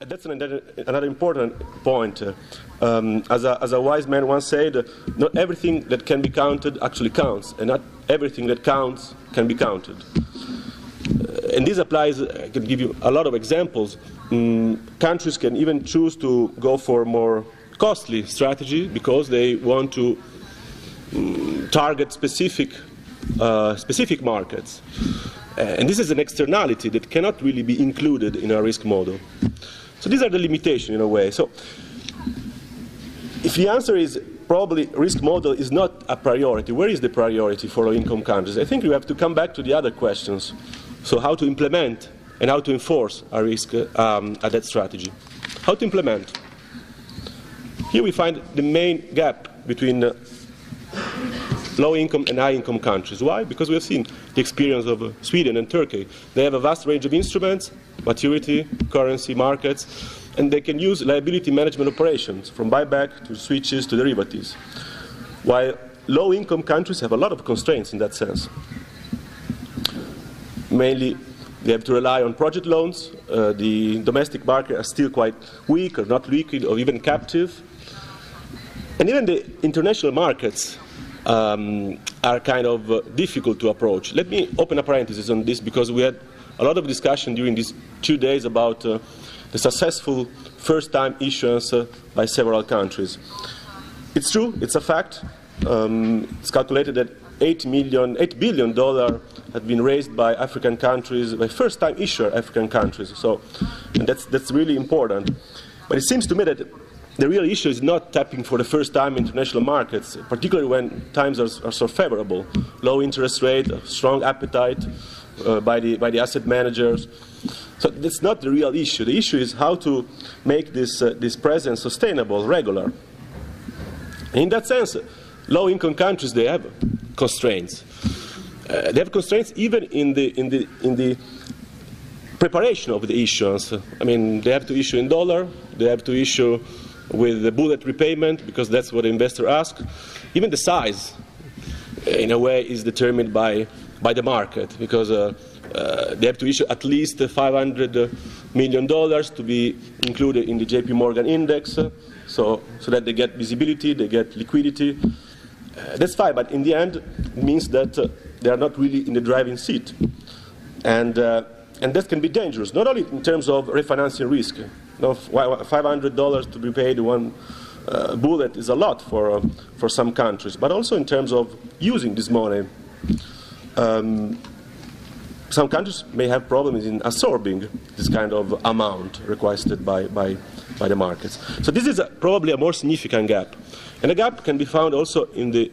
That's another important point. As a wise man once said, not everything that can be counted actually counts, and not everything that counts can be counted. And this applies, I can give you a lot of examples. Countries can even choose to go for a more costly strategy because they want to target specific markets. And this is an externality that cannot really be included in our risk model. So these are the limitations in a way. So if the answer is probably risk model is not a priority, where is the priority for low-income countries? I think we have to come back to the other questions. So how to implement and how to enforce our risk that strategy. How to implement? Here we find the main gap between low-income and high-income countries. Why? Because we have seen the experience of Sweden and Turkey. They have a vast range of instruments, maturity, currency, markets, and they can use liability management operations, from buyback to switches to derivatives, while low-income countries have a lot of constraints in that sense. Mainly, they have to rely on project loans. The domestic market are still quite weak or not liquid or even captive. And even the international markets are kind of difficult to approach. Let me open a parenthesis on this because we had a lot of discussion during these 2 days about the successful first-time issuance by several countries. It's true, it's a fact. It's calculated that $8 billion have been raised by African countries, by first-time issuer African countries. So, and that's really important. But it seems to me that the real issue is not tapping for the first time international markets, particularly when times are so favorable. Low interest rate, strong appetite by the asset managers. So that's not the real issue. The issue is how to make this presence sustainable, regular. And in that sense, low-income countries, they have constraints. They have constraints even in the preparation of the issuance. I mean, they have to issue in dollar, they have to issue with the bullet repayment because that's what the investor asks. Even the size, in a way, is determined by the market because they have to issue at least $500 million to be included in the JP Morgan index, so that they get visibility, they get liquidity. That's fine, but in the end, it means that they are not really in the driving seat. And that can be dangerous, not only in terms of refinancing risk. Now, $500 to be paid one bullet is a lot for some countries, but also in terms of using this money. Some countries may have problems in absorbing this kind of amount requested by the markets. So this is probably a more significant gap. And a gap can be found also in the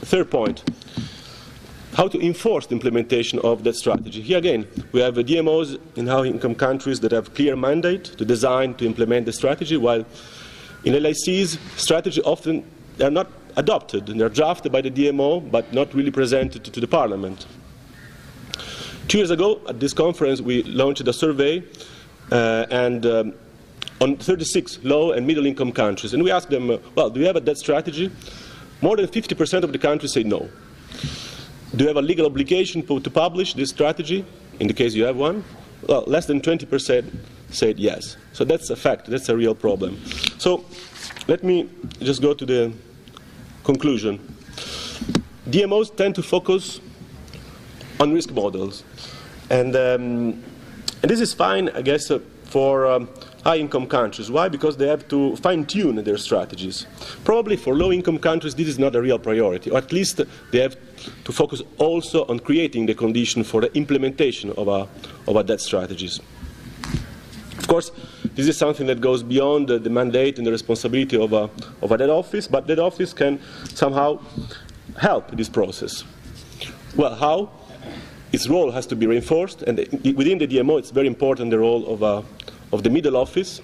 third point, how to enforce the implementation of that strategy. Here again, we have DMOs in high-income countries that have clear mandate to design, to implement the strategy, while in LICs, strategy often they are not adopted. They are drafted by the DMO, but not really presented to the Parliament. 2 years ago, at this conference, we launched a survey on 36 low and middle-income countries. And we asked them, well, do you have a debt strategy? More than 50% of the countries say no. Do you have a legal obligation to publish this strategy, in the case you have one? Well, less than 20% said yes. So that's a fact. That's a real problem. So let me just go to the conclusion. DMOs tend to focus on risk models. And this is fine, I guess, for high-income countries. Why? Because they have to fine-tune their strategies. Probably for low-income countries, this is not a real priority, or at least they have to focus also on creating the condition for the implementation of our debt strategies. Of course, this is something that goes beyond the mandate and the responsibility of a debt office, but that office can somehow help this process. Well, how? Its role has to be reinforced, and within the DMO, it's very important, the role of the middle office.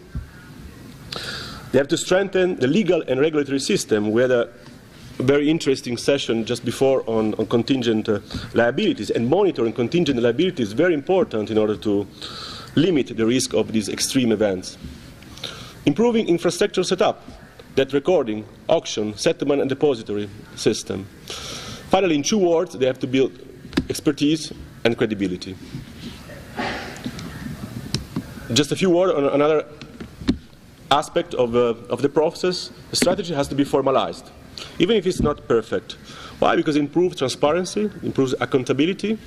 They have to strengthen the legal and regulatory system. We had a very interesting session just before on contingent liabilities, and monitoring contingent liabilities is very important in order to limit the risk of these extreme events. Improving infrastructure setup, debt recording, auction, settlement and depository system. Finally, in 2 words, they have to build expertise and credibility. Just a few words on another aspect of the process. The strategy has to be formalized, even if it's not perfect. Why? Because it improves transparency, improves accountability,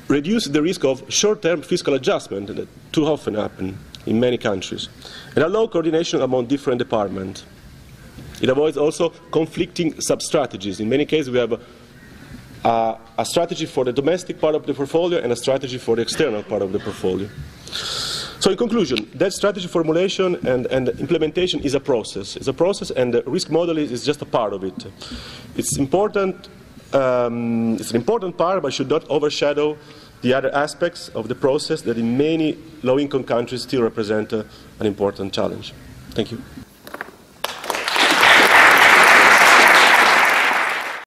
reduces the risk of short-term fiscal adjustment that too often happen in many countries, and allow coordination among different departments. It avoids also conflicting sub-strategies. In many cases, we have a strategy for the domestic part of the portfolio and a strategy for the external part of the portfolio. So in conclusion, that strategy formulation and implementation is a process. It's a process, and the risk modeling is just a part of it. It's important. It's an important part, but should not overshadow the other aspects of the process that in many low-income countries still represent an important challenge. Thank you.